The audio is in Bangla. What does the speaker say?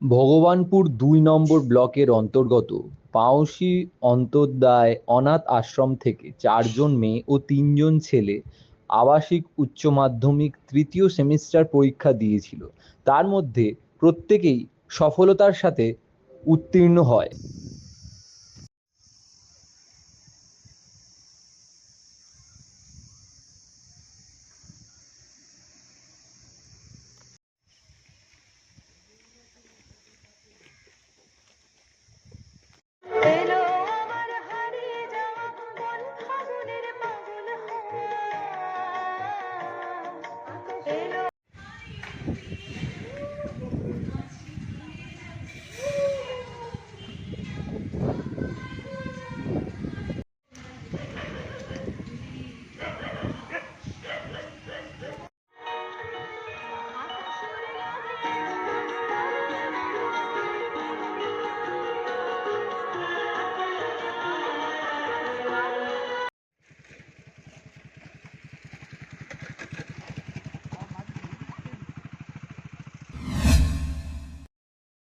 ভগবানপুর ২ নম্বর ব্লকের অন্তর্গত পাউশি অন্তোদ্যায় অনাথ আশ্রম থেকে ৪ জন মেয়ে ও ৩ জন ছেলে আবাসিক উচ্চ মাধ্যমিক তৃতীয় সেমিস্টার পরীক্ষা দিয়েছিল। তার মধ্যে প্রত্যেকেই সফলতার সাথে উত্তীর্ণ হয়।